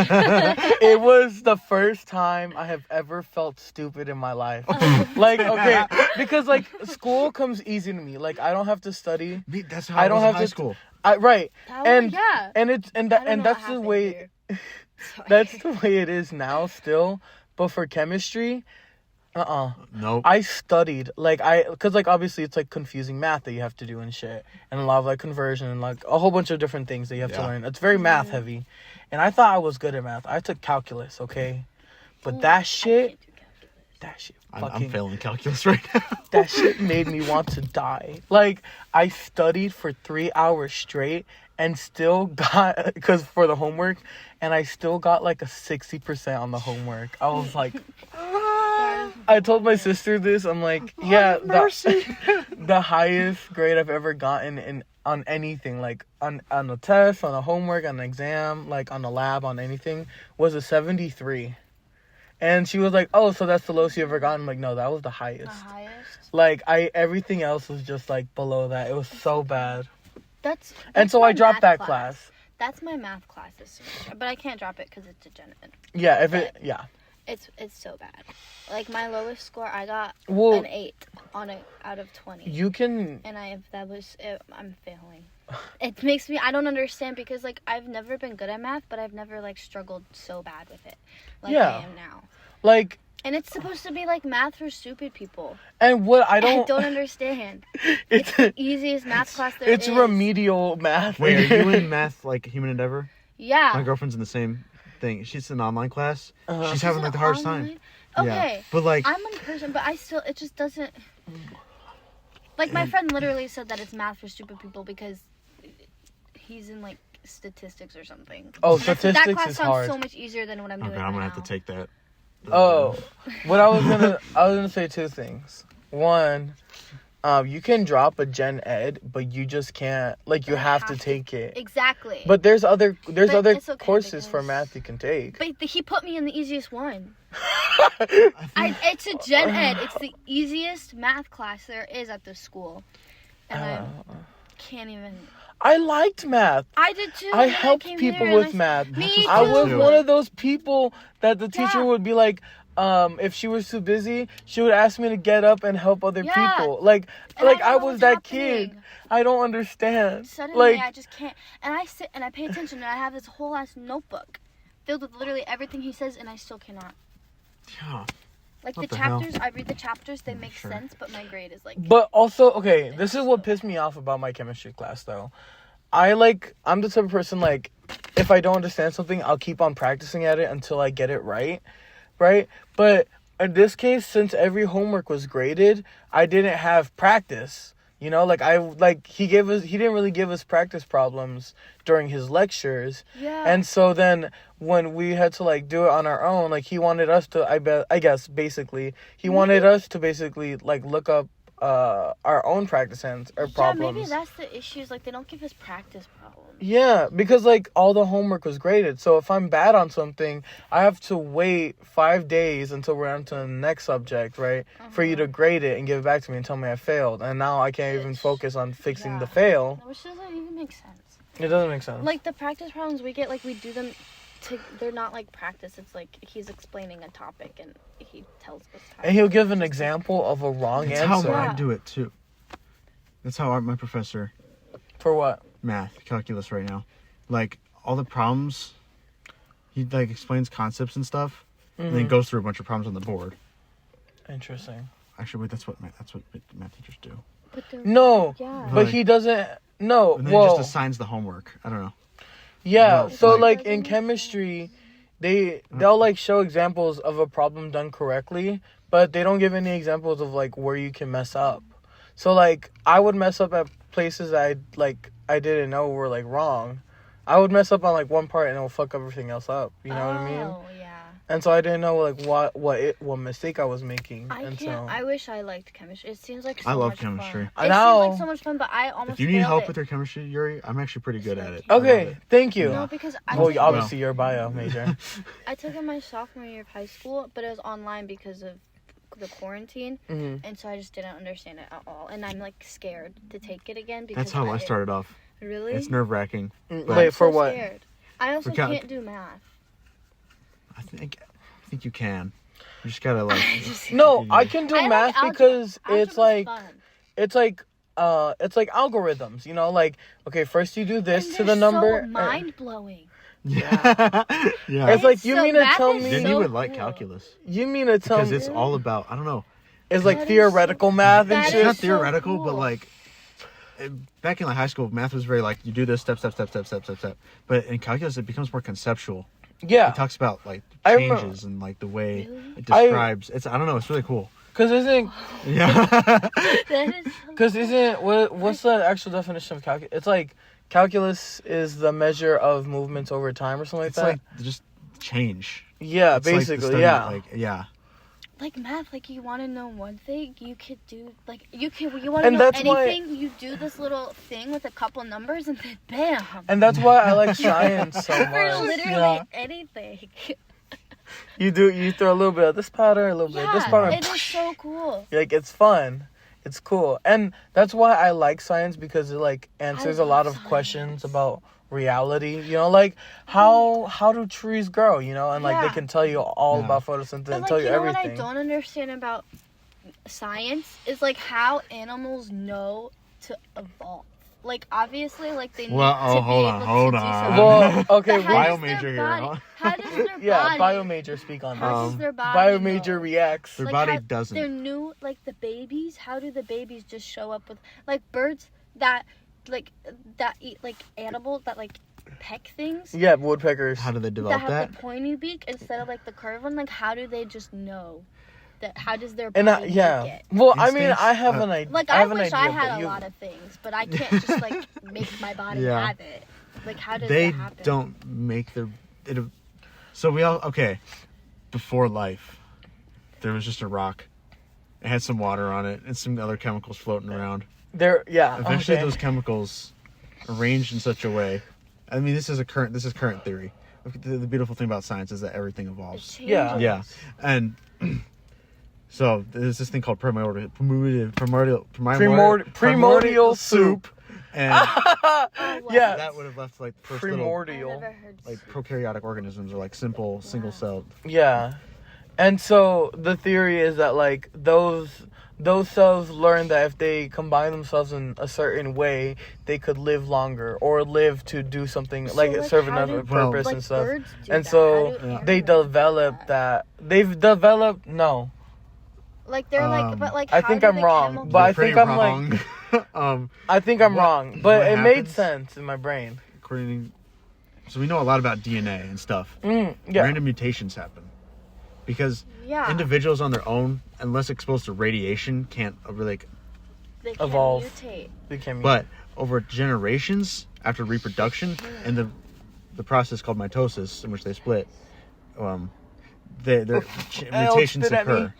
It was the first time I have ever felt stupid in my life. Like, okay, because like school comes easy to me. Like I don't have to study. Me, that's how I I don't was in have high to- school. Right. And yeah. and it's and I that don't and know that's what the happened way here. Sorry. that's the way it is now still. But for chemistry, Nope. I studied because like obviously it's like confusing math that you have to do and shit, and a lot of like conversion and like a whole bunch of different things that you have to Yeah. learn. It's very math heavy, and I thought I was good at math. I took calculus, okay, but that shit, I'm fucking failing calculus right now. that shit made me want to die. Like I studied for 3 hours straight and still got because for the homework, and I still got like a 60% on the homework. I was like. I told my sister this. I'm like, yeah, the highest grade I've ever gotten on anything, like on a test, on a homework, on an exam, like on a lab, on anything, was a 73. And she was like, "Oh, so that's the lowest you ever gotten?" I'm like, no, that was the highest. The highest. Like everything else was just like below that. It was so bad. That's And so my I dropped math that class. That's my math class this semester, but I can't drop it because it's a gen ed. Yeah, It's so bad. Like my lowest score, I got Well, an 8 out of 20. you can. And I'm failing. It makes me, I don't understand because like I've never been good at math, but I've never like struggled so bad with it like Yeah. I am now. Like, And it's supposed to be like math for stupid people. and what I I don't. don't understand. It's The easiest math class there it's is. remedial math. Wait, are you in math like human endeavor? Yeah. My girlfriend's in the same thing. She's in an online class. Uh-huh. She's having like the hardest time. Okay. Yeah. But like, I'm in person, but it just doesn't. Like my friend literally said that it's math for stupid people because he's in like statistics or something. Oh, That statistics class is sounds hard. so much easier than what I'm doing Okay, I'm right gonna now. have to take that. Oh, what I was gonna say two things. One, you can drop a gen ed, but you just can't. Like, you have to take it. Exactly. But there's other it's okay courses for because- math you can take. But he put me in the easiest one. It's a gen ed. It's the easiest math class there is at this school, and I can't even. I liked math. I did too. I and then helped came people here and with math. Me too. I was too. one of those people that the teacher Yeah. would be like, if she was too busy, she would ask me to get up and help other Yeah. people. Like And I I don't know was what's that kid. happening. I don't understand. Suddenly, Like, I just can't. And I sit and I pay attention, and I have this whole ass notebook filled with literally everything he says, and I still cannot. Yeah. Like What the the hell? chapters, I read the chapters, they make Sure. sense, but my grade is like. but also, okay, this is what pissed me off about my chemistry class, though. I'm the type of person, like, if I don't understand something, I'll keep on practicing at it until I get it right? But in this case, since every homework was graded, I didn't have practice. You know, he didn't really give us practice problems during his lectures. Yeah. And so then when we had to, like, do it on our own, like, he wanted us to, he wanted us to basically, like, look up our own practice problems. Yeah, maybe that's the issue. Is like they don't give us practice problems. Yeah, because, like, all the homework was graded. So if I'm bad on something, I have to wait 5 days until we're on to the next subject, right? For you to grade it and give it back to me and tell me I failed. And now I can't even focus on fixing the fail. Which doesn't even make sense. It doesn't make sense. Like the practice problems we get, like we do them. They're not like practice. It's like he's explaining a topic and he tells us how. And he'll give an example of a wrong That's answer. how I do it too. That's how my professor, For what? math, calculus right now, like all the problems, he like explains concepts and stuff, and then goes through a bunch of problems on the board. Interesting. Actually, wait, that's what math teachers do. But they're- No, Yeah. but Like- he doesn't. No, And then he well, just assigns the homework. I don't know. yeah. No, So, like- like, in chemistry, they'll like show examples of a problem done correctly, but they don't give any examples of like where you can mess up. So, like, I would mess up at places I didn't know were like wrong. I would mess up on like one part and it'll fuck everything else up. You know what I mean? Oh yeah. And so I didn't know like what mistake I was making. I and can't. so I wish I liked chemistry. It seems like so I love much chemistry. Fun. I It know. seems like so much fun, but I almost. If you need failed help it. with your chemistry, Yuri, I'm actually pretty good at it. Okay. I love Okay, it. thank you. No, because I Well, took, obviously you're a bio major. I took it my sophomore year of high school, but it was online because of the quarantine, Mhm. and so I just didn't understand it at all. And I'm like scared to take it again because That's how I started off. Really? It's nerve wracking. Wait, I'm for so what? Scared. I also For cal- can't do math. I think you can. You just gotta like. No, I can do I like math algebra. because it's Algebra's like fun. it's like algorithms, you know, like, okay, first you do this And to they're the number. So mind blowing. Yeah. Yeah. It's like, you So mean to math tell is me Then so you would like cool. calculus you mean to tell because me it's all about I don't know. it's like That is theoretical math and that It's shit? not so theoretical, cool. but like back in like high school, math was very like you do this step. But in calculus, it becomes more conceptual. Yeah, It talks about like I remember- changes and like the way Really? it describes. I don't know. It's really cool. because Yeah. That is so because isn't what's the actual definition of calculus? It's like calculus is the measure of movements over time or something like It's that. like just change. Yeah, It's like the basically, study, yeah. Like yeah. like math. Like you want to know one thing, you could do like you want to And know that's why- anything. You do this little thing with a couple numbers, and then bam. And that's why I like science so For much. literally Yeah. anything. You throw a little bit of this powder, a little bit of this Yeah, powder. it is so cool. Like, it's fun. It's cool. And that's why I like science, because it like answers a lot love of questions about reality, you know, like how do trees grow, you know, and like they Yeah. can tell you all Yeah. about photosynthesis But and like, tell you you know what I everything. don't understand about science is like how animals know to evolve. Like obviously, like they need Well, to oh, be hold able on, to hold do on. something. Well, okay, But how well, does Bio-major their here, body- huh? How does their yeah, body? bio major speak on How this. does their body? Bio major know? reacts. Their Like body how doesn't. They're new, like the babies. How do the babies just show up with like birds that eat like animals that like peck things Yeah, woodpeckers. How do they that develop have that? the pointy beak instead of like the curved one? Like how do they just know that? How does their And body yeah, make it? well, I mean, Instincts? I have an idea. Like I I have an wish idea, I but had a you- lot of things, but I can't just like make my body Yeah. have it. Like, how does They that happen? don't make their... So we all... Okay. Before life, there was just a rock. It had some water on it and some other chemicals floating around. Okay. Eventually, those chemicals arranged in such a way. I mean, this is current theory. The beautiful thing about science is that everything evolves. Yeah. Yeah, and so there's this thing called primordial soup, and Yeah. that would have left like first Primordial. I've never heard like prokaryotic organisms or like simple single celled. Yeah. And so the theory is that like those cells learn that if they combine themselves in a certain way, they could live longer or live to do something serve how another do- purpose like and stuff. birds do And that? so How do they animals do develop that? They've developed Like they're like, but like, I how think do I'm the wrong, chemicals- but I You're pretty think I'm like wrong. I think I'm What- wrong, but what it made happens? sense in my brain. So we know a lot about DNA and stuff. Yeah. Random mutations happen because Yeah. individuals on their own, unless exposed to radiation, can't really. They can evolve. mutate. They can But over generations after reproduction and the process called mitosis, in which they split, mutations spit at me. occur,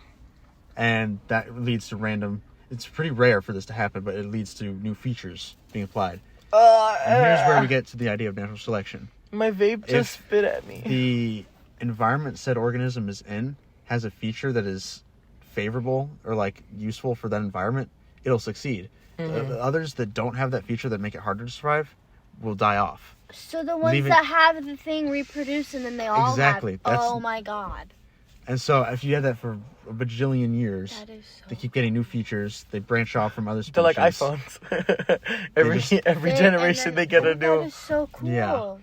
and that leads to random. It's pretty rare for this to happen, but it leads to new features being applied. And here's where we get to the idea of natural selection. My vape just spit at me. The environment said organism is in has a feature that is favorable or like useful for that environment, it'll succeed. The others that don't have that feature that make it harder to survive will die off. So the ones that have the thing reproduce and then they all Exactly. have. That's- Oh my god. And so if you have that for a bajillion years, That is so. they keep getting new features. They branch off from other species. They're like iPhones. every generation they get a That new. is so cool. Yeah.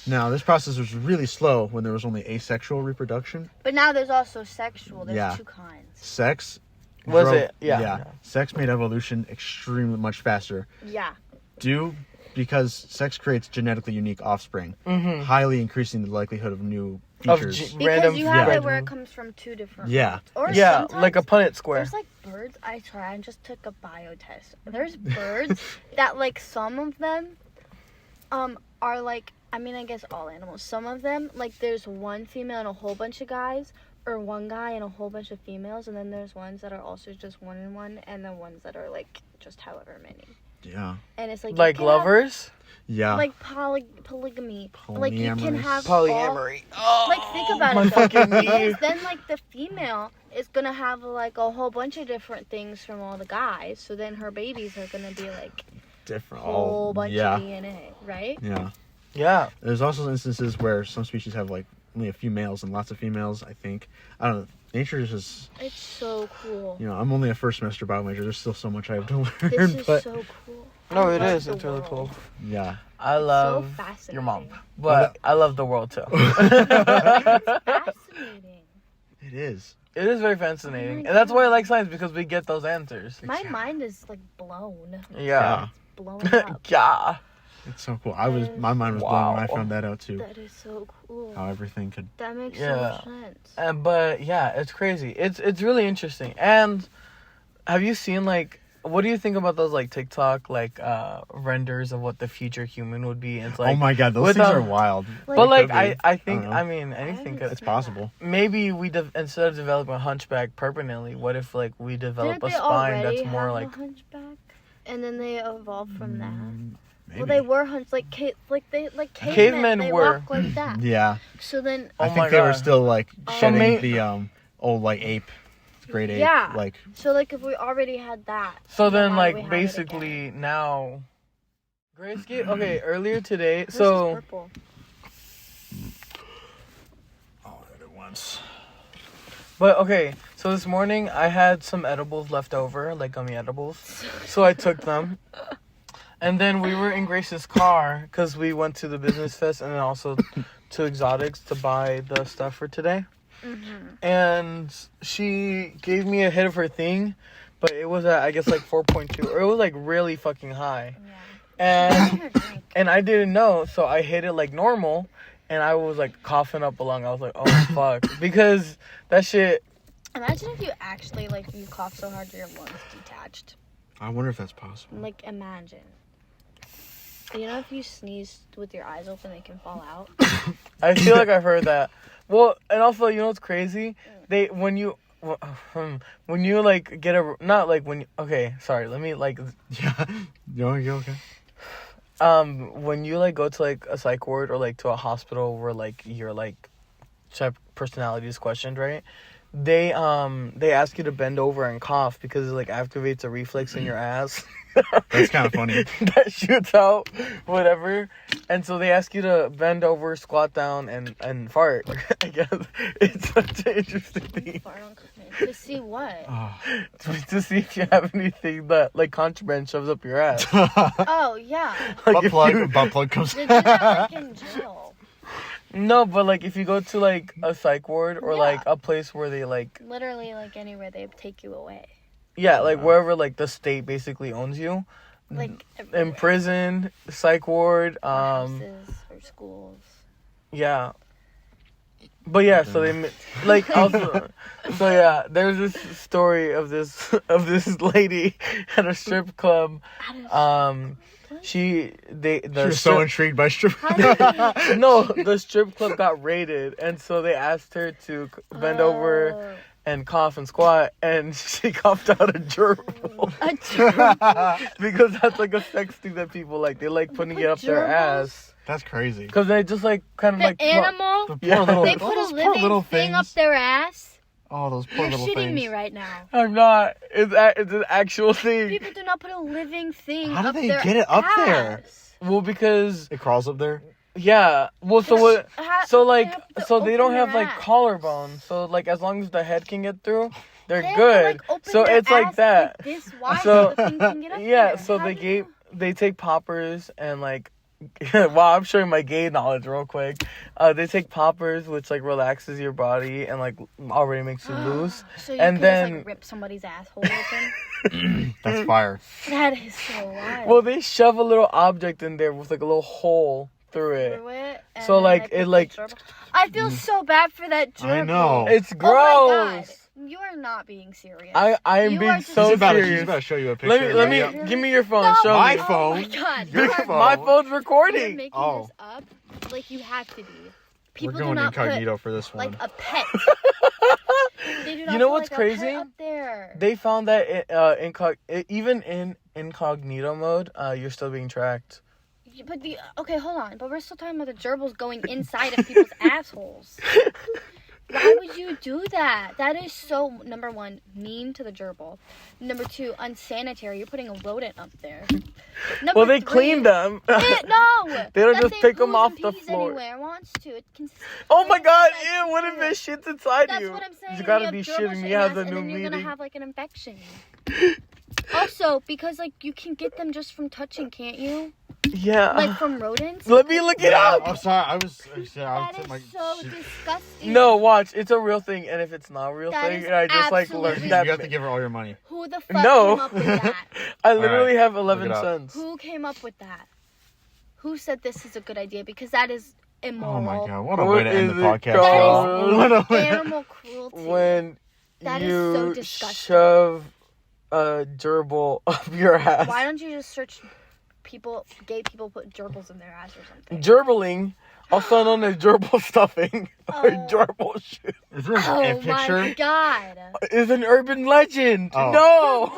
Now, this process was really slow when there was only asexual reproduction. But now there's also sexual. There's Yeah. two kinds. Sex. Was it? Yeah. Sex made evolution extremely much faster. Yeah. Because sex creates genetically unique offspring, highly increasing the likelihood of new features. Because Random. you have yeah. it where it comes from two different. Yeah. Or Yeah, sometimes like a Punnett square. There's like birds. I swear, I just took a bio test. There's birds that like some of them, are like. I mean, I guess all animals. Some of them, like, there's one female and a whole bunch of guys, or one guy and a whole bunch of females, and then there's ones that are also just one and one, and the ones that are like just however many. Yeah. And it's like Like you can lovers? Yeah. have, like polygamy. Like you can have Polyamory. all, like think about my it. Though. fucking knee. Because then like the female is gonna have like a whole bunch of different things from all the guys, so then her babies are gonna be like different. a whole bunch of DNA, right? Yeah. Yeah. There's also instances where some species have like only a few males and lots of females, I think. I don't know. Nature is just, It's so cool. I'm only a first semester bio major. There's still so much I have to learn. This is but so cool. No, I it love is. the It's really world. cool. yeah. I love so fascinating. your mom. But I love the world too. Fascinating. It is. It is very fascinating. Oh my And that's why I God. like science, because we get those answers. My mind is like blown. Yeah. Blown up. Yeah. It's so cool. My mind was blown Wow. when I found that out too. That is so cool. How everything could. That makes Yeah. so much sense. But yeah, it's crazy. It's really interesting. And have you seen what do you think about those TikTok renders of what the future human would be? It's like, oh my god, those with, things are wild. Like- but Could be. I think don't know. I mean anything could. It's possible. Maybe we instead of developing a hunchback permanently, what if we develop Didn't a they spine already that's more have like a hunchback? And then they evolved from that. Maybe. Well, they were cavemen. Cavemen They were. walk like that. Yeah. So then, Oh I my think they were God. still shedding may- the old ape, great ape. Yeah. Like so if we already had that. so then why do we have it basically now grayscale. Okay, earlier today. This So is purple. all at once. But okay, so this morning I had some edibles left over, like gummy edibles. So I took them. And then we were in Grace's car because we went to the business fest and then also to Exotics to buy the stuff for today. Mm-hmm. And she gave me a hit of her thing, but it was at, I guess, 4.2. Or it was really fucking high. Yeah. And and I didn't know, so I hit it like normal. And I was coughing up a lung. I was like, oh fuck. Because that shit. Imagine if you actually you cough so hard your lungs detached. I wonder if that's possible. Imagine. You know, if you sneeze with your eyes open, they can fall out. I feel like I've heard that. Well, and also, you know what's crazy? When you like get a, not like when you, okay, sorry, let me like, Yeah. You okay? when you like go to like a psych ward or like to a hospital where like your like type personality is questioned, right? They ask you to bend over and cough because it like activates a reflex in your ass. That's kind of funny. That shoots out whatever, and so they ask you to bend over, squat down, and fart. I guess it's such an interesting thing Fart on command. To see what? to see if you have anything that like contraband shoves up your ass. Oh, yeah. Like if you- butt plug comes. They do that like in jail. no, but like if you go to like a psych ward or Yeah. like a place where they like Literally, like anywhere, they take you away. like wherever like the state basically owns you. Like In everywhere. prison, psych ward, Or houses or schools. yeah. But yeah, so they like also, so yeah, there's this story of this lady at a strip club. She The was so intrigued by strip. no, the strip club got raided, and so they asked her to bend over and cough and squat, and she coughed out a gerbil. A gerbil? Because that's like a sex thing that people like. They like putting it up their gerbils? ass. That's crazy. Because they just like kind of The like animal? The poor Yeah. little, They put a those poor little living thing up things. their ass? Oh, those poor You're little shitting things. me right now. I'm not. It's an actual thing. People do not put a living thing How do up they their get it up there? ass. Well, because It crawls up there. yeah. Well, so what? Ha- So they like, have to so they don't open have their like ass. collarbones. So like, as long as the head can get through, they're They have good. to, like, open So their it's like ass that. like this wide So so the thing can get up yeah. there. So How do they take poppers and like. Wow, I'm showing my gay knowledge real quick. They take poppers, which like relaxes your body and like already makes you loose. So you And can then- just like rip somebody's asshole open? That's fire. That is so wild. Well, they shove a little object in there with like a little hole through it. Through it, and So, then like, put it, the like- gerbil- I feel so bad for that gerbil. I know. It's Oh my god. gross. You are not being serious. I am You being are just- so She's about serious. to show you a picture. Let me Yeah. give me your phone. No. Show My me. phone. Oh my god. Your You are- phone. My phone's You're recording. making Oh. this up like you have to be. We're People do going not incognito put for this one. like a pet. They do not You know put, what's like, a pet crazy? up there. They found that even in incognito mode, you're still being tracked. But okay, hold on. But we're still talking about the gerbils going inside of people's assholes. Why would you do that? That is so, number one, mean to the gerbil. Number two, unsanitary. You're putting a rodent up there. Number Well, they three, clean them. No! They don't That just thing pick 'em poos off and the pees floor. Anywhere it wants to. It can. Oh my god, That's ew, what if serious. it shits inside That's you? what I'm saying. You gotta have be gerbils shitting in me. your Have ass, the and new then you're meeting. gonna have like an infection. Also, because like you can get them just from touching, can't you? Yeah. Like from rodents. Let me look it Oh, up. sorry. I was That take my is so shit. disgusting. No, watch. It's a real thing, and if it's not a real That thing, is and I just like absolutely- learned You that. have to give her all your money. Who the fuck No. came up with that? I literally Alright, have look 11 it up. cents. Who came up with that? Who said this is a good idea? Because that is immoral. Oh my god, what a What way to end is the it podcast. called? y'all. What a way. Animal cruelty. When That is you so disgusting. shove a gerbil up your ass. Why don't you just search gay people put gerbils in their ass or something? Gerbiling, also known as gerbil stuffing or Oh. gerbil shit, Is there Oh a my picture? god. is an urban legend. Oh. No.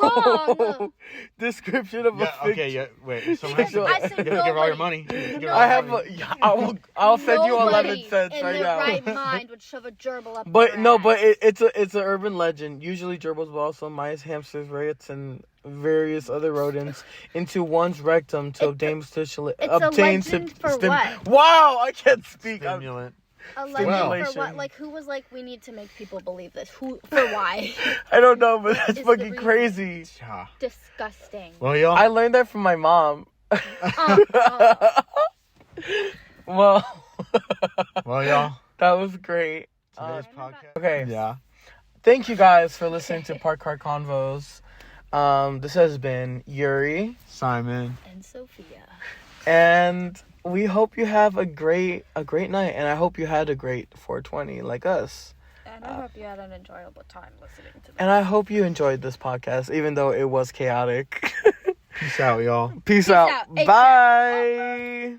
You're wrong. Description of Yeah, a okay, yeah, wait. Someone has Because to, I you said have to give her all your nobody. money. You have to give her No. all I your have. money. I'll send you 11 Nobody cents in right their now. right mind would shove a gerbil up But their no, ass. but it's an urban legend. Usually gerbils, but also mice, hamsters, rats, and various other rodents into one's rectum to obtain legend for what? Wow, I can't speak. I'm- Stimulant. A legend Well- for what? Like, who was like, we need to make people believe this? Who, for why? I don't know, but that's Is the fucking reason. crazy. Yeah. Disgusting. Well, y'all. I learned that from my mom. Well, Well, y'all. that was great. Today's podcast. Okay. Yeah. Thank you guys for listening to Park Car Convos. This has been Yuri, Simon. And Sophia. and we hope you have a great night, and I hope you had a great 420 like us. And I hope you had an enjoyable time listening to this. And I hope you enjoyed this podcast, even though it was chaotic. Peace out, y'all. Peace out. out. Bye.